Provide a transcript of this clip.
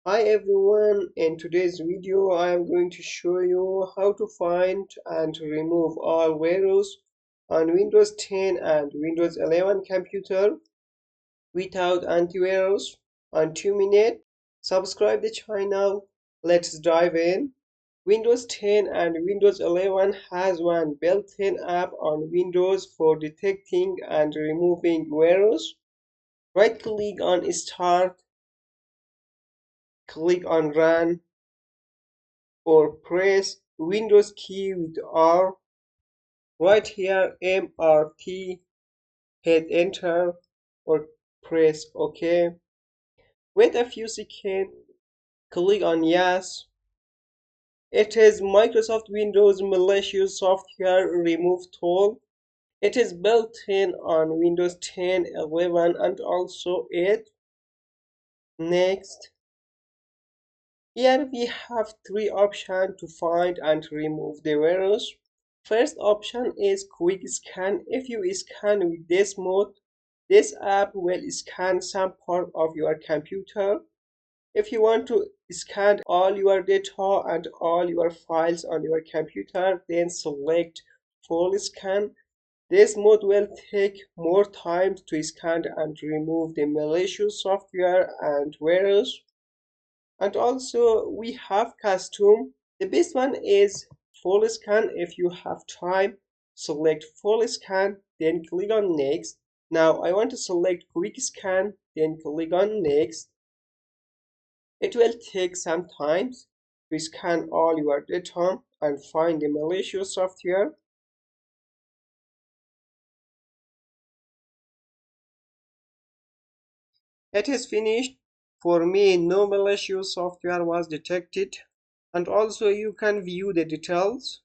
Hi everyone, in today's video I am going to show you how to find and remove all virus on Windows 10 and Windows 11 computer without antivirus on 2 minutes. Subscribe the channel. Let's dive in. Windows 10 and Windows 11 has one built-in app on Windows for detecting and removing virus. Right click on Start, click on Run, or press Windows key with R. Right here MRT, hit enter or press OK. Wait a few seconds, click on yes. It is Microsoft Windows malicious software remove tool. It is built in on Windows 10, 11 and also 8. Next. Here we have three options to find and remove the virus. First option is quick scan. If you scan with this mode, this app will scan some part of your computer. If you want to scan all your data and all your files on your computer, then select full scan. This mode will take more time to scan and remove the malicious software and virus. And also we have custom. The best one is full scan. If you have time, select full scan, then click on next. Now I want to select quick scan, then click on next. It will take some time to scan all your data and find the malicious software. It is finished. For me, no malicious software was detected. And also you can view the details.